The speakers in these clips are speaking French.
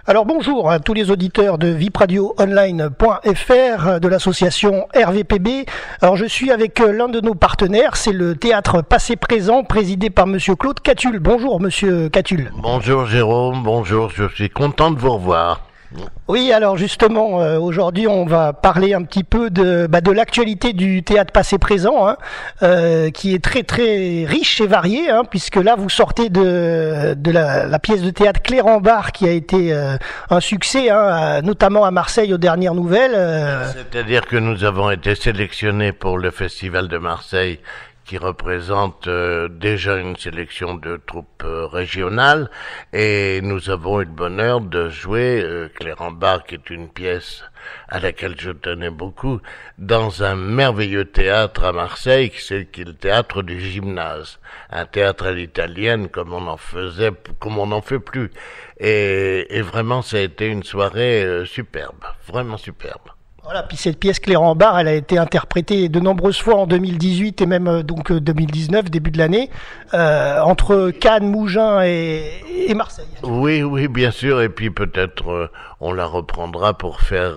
Alors bonjour à tous les auditeurs de vipradioonline.fr de l'association RVPB. Alors je suis avec l'un de nos partenaires, c'est le théâtre Passé Présent présidé par monsieur Claude Catulle. Bonjour monsieur Catulle. Bonjour Jérôme, bonjour, je suis content de vous revoir. Oui, alors justement, aujourd'hui on va parler un petit peu de l'actualité du théâtre Passé Présent, qui est très très riche et varié, puisque là vous sortez de la pièce de théâtre Clérambart qui a été un succès, notamment à Marseille aux dernières nouvelles. C'est-à-dire que nous avons été sélectionnés pour le Festival de Marseille, qui représente déjà une sélection de troupes régionales, et nous avons eu le bonheur de jouer Clérambart, qui est une pièce à laquelle je tenais beaucoup, dans un merveilleux théâtre à Marseille, c'est le théâtre du Gymnase, un théâtre à l'italienne comme on en fait plus, et vraiment ça a été une soirée superbe, vraiment superbe. Voilà, puis cette pièce Clérambart, elle a été interprétée de nombreuses fois en 2018 et même 2019, début de l'année, entre Cannes, Mougins et Marseille. Oui, bien sûr, et puis peut-être on la reprendra pour faire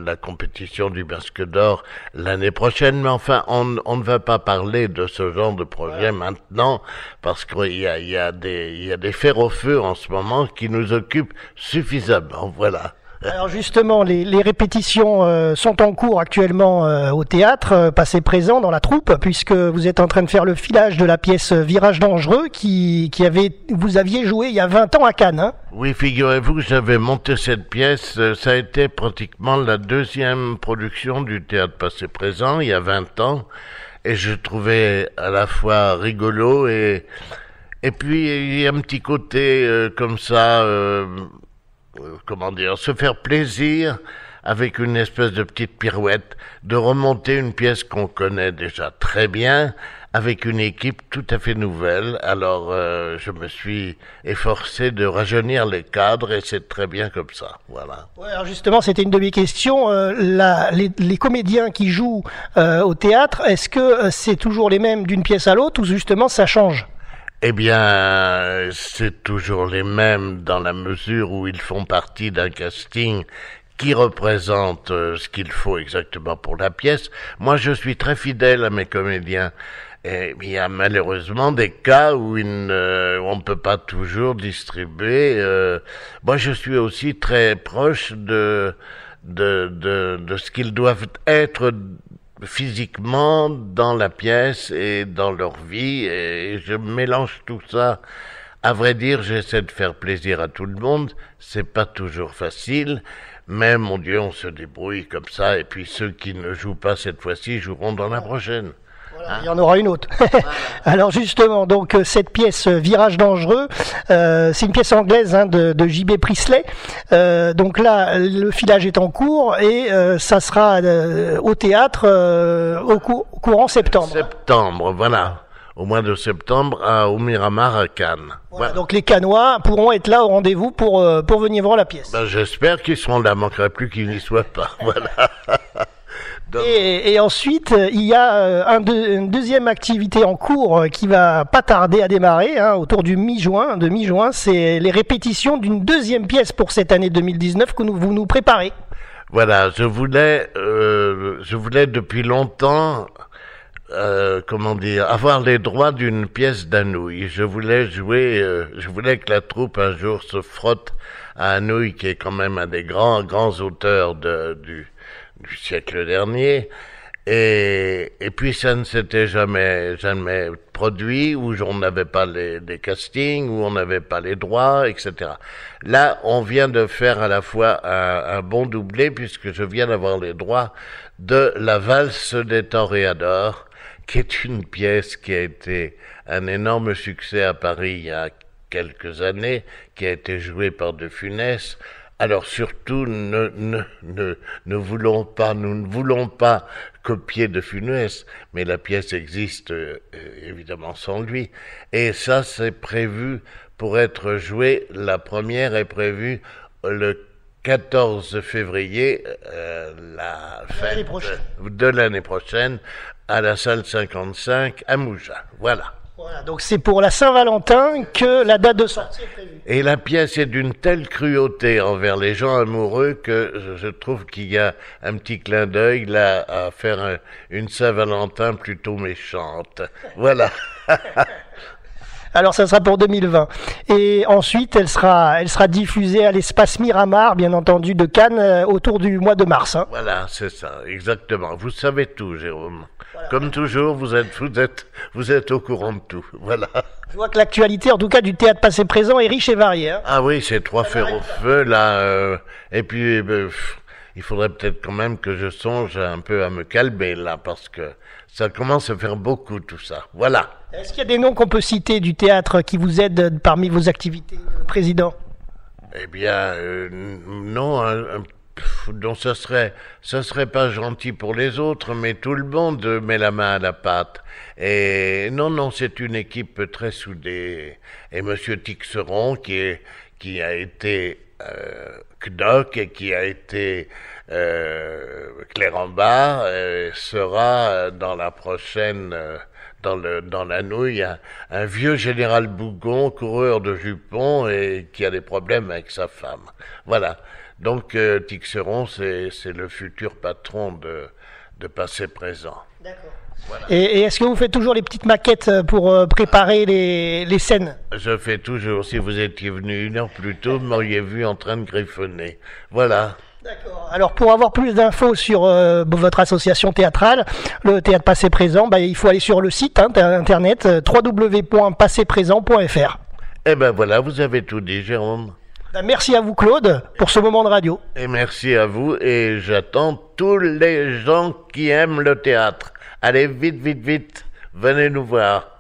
la compétition du Basque d'Or l'année prochaine, mais enfin, on ne va pas parler de ce genre de projet maintenant, parce qu'il y a des fers au feu en ce moment qui nous occupent suffisamment, voilà. Alors justement, les répétitions sont en cours actuellement au théâtre, Passé Présent dans la troupe, puisque vous êtes en train de faire le filage de la pièce Virage dangereux vous aviez joué il y a 20 ans à Cannes. Oui, figurez-vous que j'avais monté cette pièce, ça a été pratiquement la deuxième production du théâtre Passé Présent il y a 20 ans, et je trouvais à la fois rigolo et puis il y a un petit côté comme ça... se faire plaisir avec une espèce de petite pirouette, de remonter une pièce qu'on connaît déjà très bien, avec une équipe tout à fait nouvelle. Alors, je me suis efforcé de rajeunir les cadres et c'est très bien comme ça. Voilà. Ouais, alors justement, c'était une de mes questions. Les comédiens qui jouent au théâtre, est-ce que c'est toujours les mêmes d'une pièce à l'autre ou justement ça change ? Eh bien, c'est toujours les mêmes dans la mesure où ils font partie d'un casting qui représente ce qu'il faut exactement pour la pièce. Moi, je suis très fidèle à mes comédiens. Et il y a malheureusement des cas où on ne peut pas toujours distribuer. Moi, je suis aussi très proche de ce qu'ils doivent être physiquement dans la pièce et dans leur vie, et je mélange tout ça. À vrai dire, j'essaie de faire plaisir à tout le monde, c'est pas toujours facile, mais mon Dieu, on se débrouille comme ça, et puis ceux qui ne jouent pas cette fois-ci joueront dans la prochaine. Voilà, il y en aura une autre. Alors justement, donc cette pièce Virage dangereux, c'est une pièce anglaise de J.B. Priestley. Donc là, le filage est en cours et ça sera au théâtre courant septembre. Septembre, voilà. Au mois de septembre, au Miramar à Cannes. Voilà, donc les Cannois pourront être là au rendez-vous pour venir voir la pièce. J'espère qu'ils seront là, manquerait plus qu'ils n'y soient pas. Voilà. Et ensuite, il y a une deuxième activité en cours qui va pas tarder à démarrer, autour du mi-juin. C'est les répétitions d'une deuxième pièce pour cette année 2019 que vous nous préparez. Voilà, je voulais depuis longtemps, avoir les droits d'une pièce d'Anouilh. Je voulais que la troupe un jour se frotte à Anouilh, qui est quand même un des grands auteurs du siècle dernier, et puis ça ne s'était jamais produit, où on n'avait pas les castings, où on n'avait pas les droits, etc. Là, on vient de faire à la fois un bon doublé, puisque je viens d'avoir les droits de La valse des toréadors, qui est une pièce qui a été un énorme succès à Paris il y a quelques années, qui a été jouée par De Funès. Alors surtout, nous ne voulons pas copier De Funès, mais la pièce existe évidemment sans lui. Et ça, c'est prévu pour être joué. La première est prévue le 14 février, la fête de l'année prochaine, à la salle 55 à Mougins. Voilà. Voilà, donc c'est pour la Saint-Valentin que la date de sortie est prévue. Et la pièce est d'une telle cruauté envers les gens amoureux que je trouve qu'il y a un petit clin d'œil là à faire une Saint-Valentin plutôt méchante. Voilà. Alors ça sera pour 2020. Et ensuite, elle sera diffusée à l'espace Miramar, bien entendu, de Cannes, autour du mois de mars. Hein. Voilà, c'est ça, exactement. Vous savez tout, Jérôme. Voilà. Comme toujours, vous êtes au courant de tout. Voilà. Je vois que l'actualité, en tout cas, du théâtre passé présent est riche et variée. Hein. Ah oui, c'est trois fers au feu, là. Et puis, il faudrait peut-être quand même que je songe un peu à me calmer, là, parce que ça commence à faire beaucoup, tout ça. Voilà. Est-ce qu'il y a des noms qu'on peut citer du théâtre qui vous aident parmi vos activités, Président? Eh bien, non, donc ça serait pas gentil pour les autres, mais tout le monde met la main à la pâte. Et non, c'est une équipe très soudée. Et Monsieur Tixeron, qui a été Knock et qui a été Clérambard, sera dans la prochaine. Dans la nouille, un vieux général Bougon, coureur de jupons et qui a des problèmes avec sa femme. Voilà. Donc Tixeron, c'est le futur patron de Passé Présent. D'accord. Voilà. Et est-ce que vous faites toujours les petites maquettes pour préparer les scènes? Je fais toujours. Si vous étiez venu 1 heure plus tôt, vous m'auriez vu en train de griffonner. Voilà. D'accord. Alors pour avoir plus d'infos sur votre association théâtrale, le Théâtre Passé Présent, il faut aller sur le site internet www.passéprésent.fr. Eh ben voilà, vous avez tout dit, Jérôme. Merci à vous, Claude, pour ce moment de radio. Et merci à vous, et j'attends tous les gens qui aiment le théâtre. Allez, vite, venez nous voir.